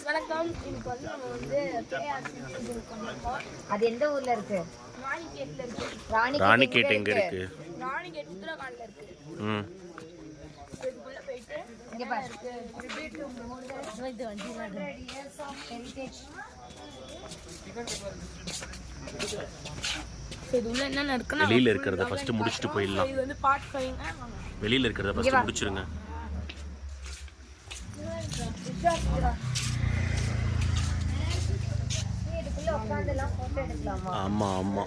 வணக்கம். இன்னைக்கு வந்து நம்ம வந்து கேஆர்சி பண்ணிருக்கோம். அது எந்த ஊர்ல இருக்கு? ராணிகேட்ல இருக்கு. ராணிகேட் எங்க இருக்கு? ராணிகேட் உத்தரகாண்ட்ல இருக்கு. இதுக்குள்ள போயிட்டு இங்க பாரு. இது வந்து years of heritage. இது உள்ள என்ன இருக்குன்னா வெளியில இருக்குறத ஃபர்ஸ்ட் முடிச்சிட்டு போயிடலாம். இது வந்து பார்ட் 5ங்க. வெளியில இருக்குறத ஃபர்ஸ்ட் முடிச்சிருங்க. இதுக்குள்ள உட்கார்ந்தலாம் போட்டோ எடுக்கலாமா? ஆமா ஆமா.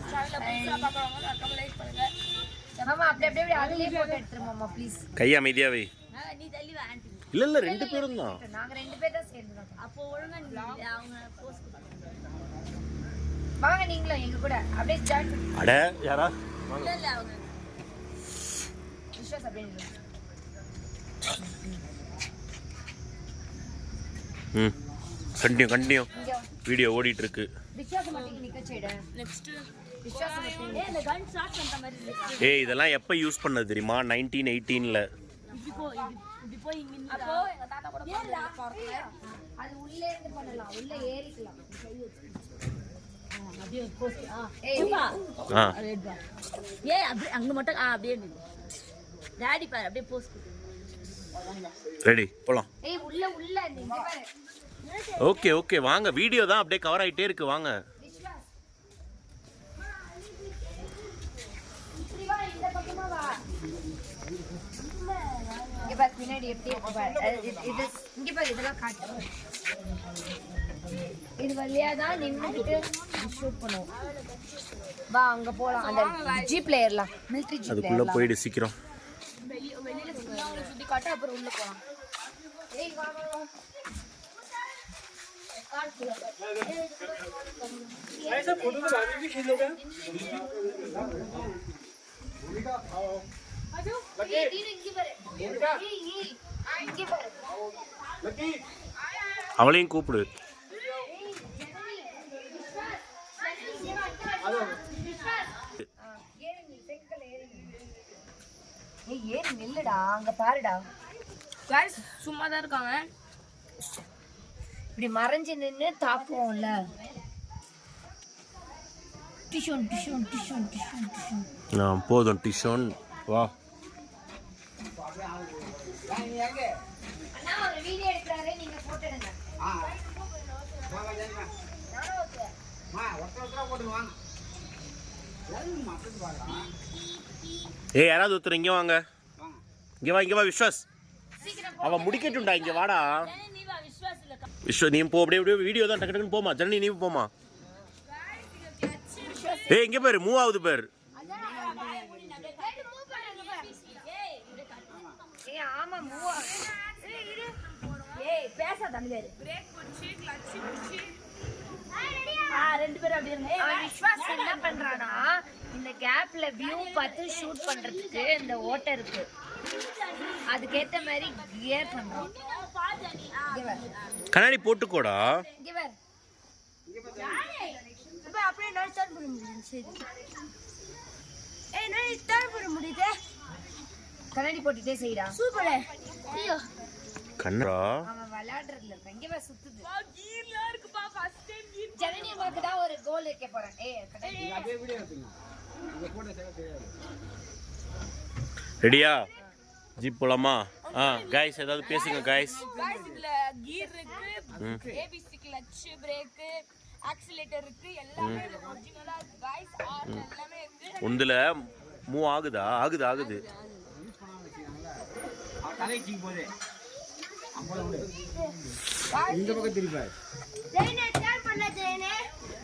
மாமா அப்படியே அதுலயே போட்டோ எடுத்துறோம் ப்ளீஸ். கை அமைதியா வை. நீ தள்ளி வா ஆண்டி. இல்ல ரெண்டு பேரும் தான். நாங்க ரெண்டு பேர் தான் சேர்ந்துறோம். அப்போ ஒழுங்கா நீ அவங்க போஸ்ட் வாங்க நீங்களும் எங்க கூட அப்படியே ஜாயின் பண்ணு. அட யாரா? இல்ல அவங்க விஸ்வாஸ் அப்படியே கண்டினியூ வீடியோ ஓடிட்டு இருக்கு. விஸ்வாஸ் மட்டும் நிக்க செய்டா. நெக்ஸ்ட் விஸ்வாஸ் மட்டும் இந்த கன் ஷாட் பண்ற மாதிரி இருக்கு. ஏய் இதெல்லாம் எப்ப யூஸ் பண்ணது தெரியுமா? 1918ல. இப்படி போய் இங்க அப்போ எங்க தாத்தா கூட பாருங்க. அது உள்ளே இருந்து பண்ணலாம். உள்ள ஏறிக்கலாம். கை வச்சு. அப்படியே போஸ்ட் ஏய் பா. ஆ ஏய் அப்படியே அங்க மட்டும் அப்படியே நில்லு. டாடி பாரு அப்படியே போஸ்ட் கொடு. ரெடி போலாம். ஏய் உள்ள இங்க பாரு. ஓகே ஓகே வாங்க. வீடியோ தான் அப்படியே கவர் ஆயிட்டே இருக்கு வாங்க. விஸ்வாஸ் இப்படி வா இந்த பக்கமா வா. இங்க பாரு பின்னாடி எப்படி இருக்கு பாரு. இது இங்க பாரு இதெல்லாம் காட்டு. இது வழியா தான் நின்னுட்டு ஷூட் பண்ணுவோம். வா அங்க போலாம். அந்த ஜீப்ல ஏறலாம். மிலிட்டரி ஜீப்ல அதுக்குள்ள ஏறலாம். போயிடு சீக்கிரம். வெளியில சுத்தி காட்டு அப்புறம் உள்ள போலாம். ஏய் வா வா வா. ऐसा फोटो तो बाद भी खींच लोगे ஏய் நீ இங்க பாரு. ஏய் இங்க பாரு. लकी அவளையும் கூப்பிடு. ஏறி நில்லுடா. அங்க பாருடா. गाइस சும்மா தான் இருக்காங்க. இப்படி மறைஞ்சு நின்னு தாக்குவோம்ல. டிஷன் போதும் டிஷன் வா. அண்ணா ஒரு வீடியோ எடுக்கறாரே நீங்க போட்டோ எடுங்க. வாங்க ஜெயமா மா ஒட்டற போடு வாங்க எல்லாரும் மாத்திட்டு வாங்க. ஏய் யாராவது ஒருத்தர் இங்க வாங்க. இங்க வா விஸ்வாஸ். அவ முடிக்கட்டும்டா இங்க வாடா. நீ வா விஸ்வாஸ் இல்ல. விஸ்வா நீ போ அப்படியே வீடியோ தான் டக்கு டக்குன்னு போமா. ஜனனி நீ போமா. ஏய் இங்க பாரு மூவ் ஆகுது பாரு. ஏய் ஆமா மூவ் ஆகுது. ஏய் பேசாத தம்பி வேற. பிரேக் புடிச்சி கிளட்ச் புடிச்சி. ரெண்டு பேரும் அப்படியே இருங்க. அவன் விஸ்வாஸ் என்ன பண்றானா இந்த கேப்ல வியூ பார்த்து ஷூட் பண்றதுக்கு இந்த ஓட்டை இருக்கு. அதுக்கேத்த மாதிரி கியர் பண்றோம். கண்ணாடி போட்டுக்கோடா. இங்க பாரு. இப்ப அப்படியே நான் ஸ்டார்ட் பண்ண முடியும். சரி ஏய் நான் ஸ்டார்ட் பண்ண முடியுதே. கண்ணாடி போட்டுட்டே செய்டா. சூப்பர். ஐயோ கண்ணா அவன் விளையாடுறதுல இருக்க. இங்க பாரு சுத்துது. கீர்ல இருக்குப்பா ஃபர்ஸ்ட் டைம் கீர். ஜனனி உங்களுக்கு தான் ஒரு கோல் வைக்க போறேன். ஏய் கண்ணாடி அப்படியே வீடியோ எடுத்துங்க. இந்த போட்டோ சேவ் தெரியாது. ரெடியா? ஜீப் போலாமா? गाइस ஏதாவது பேசுங்க गाइस. गाइस இதுல கீர் இருக்கு, ஏபிசி கிளட்ச், பிரேக், ஆக்சிலேட்டர் இருக்கு. எல்லாமே ஒரிஜினலா இருக்கு गाइस. எல்லாமே இருக்கு. உந்துல மூவ் ஆகுது. தலை கீ போதே அம்பல விடு. இந்த பக்கம் திருப்பி ஜெயனே ஸ்டார்ட் பண்ணல ஜெயனே.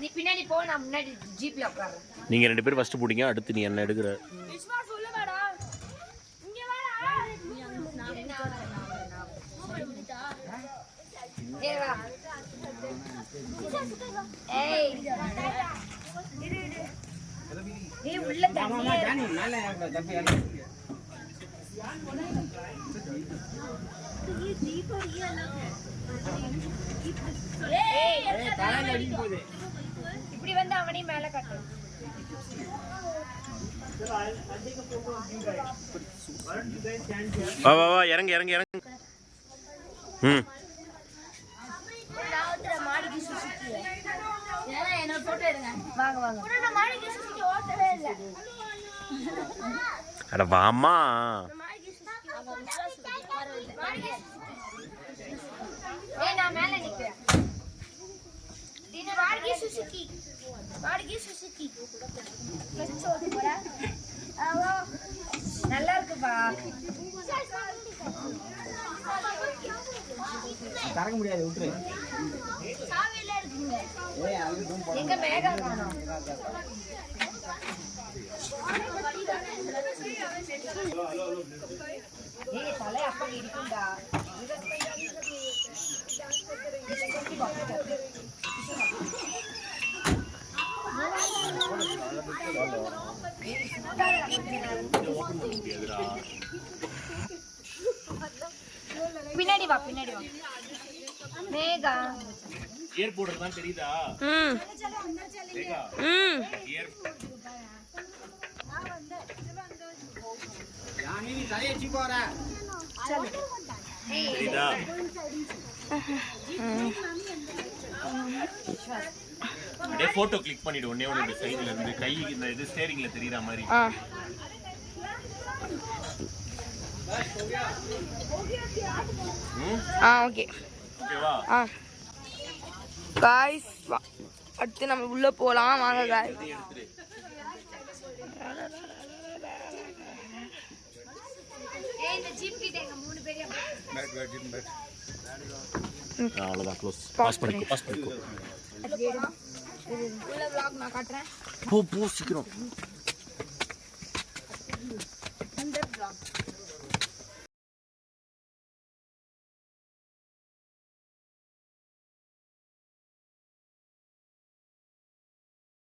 நீ பின்னாடி போ நான் முன்னாடி ஜீப்ல உட்கார்றேன். நீங்க ரெண்டு பேரும் ஃபர்ஸ்ட் போடிங்க. அடுத்து நீ என்ன எடுக்குற? விஸ்வாஸ் உள்ள வாடா. இங்க வாடா. ஏய் வா. ஏய் நீ உள்ள தண்ணி ஜானி மேல தப்பி ஏறு. ஏய் தலை அடிச்சு போதே. இப்படி வந்து அவனையும் மேல காட்டு. வா வா வா இறங்கு இறங்கு இறங்கு. நான் போட்டோ எடுங்க. வாங்க வாங்க. நான் மாடிக்கு சுத்தி ஓட்டவே இல்ல. அட வாமா. ஏய் நான் மேல நிக்கிறேன். மாடிக்கு சுசுகி. மாடிக்கு சுசுகி. ஃபர்ஸ்ட் ஓடி போறா. ஆவோ. நல்லா இருக்குப்பா. தரக்க முடியாது விட்டுரு. சாவில இருக்குங்க. ஏய் அது ரூம் போடு. எங்க மேகா காணோம். ஏய் தலை அப்படி இருக்குடா. பின்னாடி வா பின்னாடி வா. மேகா ஏர்போர்ட் தான் தெரியுதா? மேகா. யானி நீ தலையச்சி போற. தெரியுதா? அப்படியே போட்டோ கிளிக் பண்ணிடு ஒண்ணே ஒண்ணு சைடுல இருந்து கை இந்த இது ஸ்டீரிங்ல தெரியுற மாதிரி. ஓகே ஓகேவா? காய்ஸ் அடுத்து நம்ம உள்ள போலாம் வாங்க காய்ஸ். ஏய் இந்த ஜீப் கிட்ட எங்க மூணு பேரையும் அவ்வளவுதான் க்ளோஸ். பாஸ் பண்ணிக்கோ. உள்ள vlog நான் காட்டுறேன். போ சீக்கிரம். இந்த vlog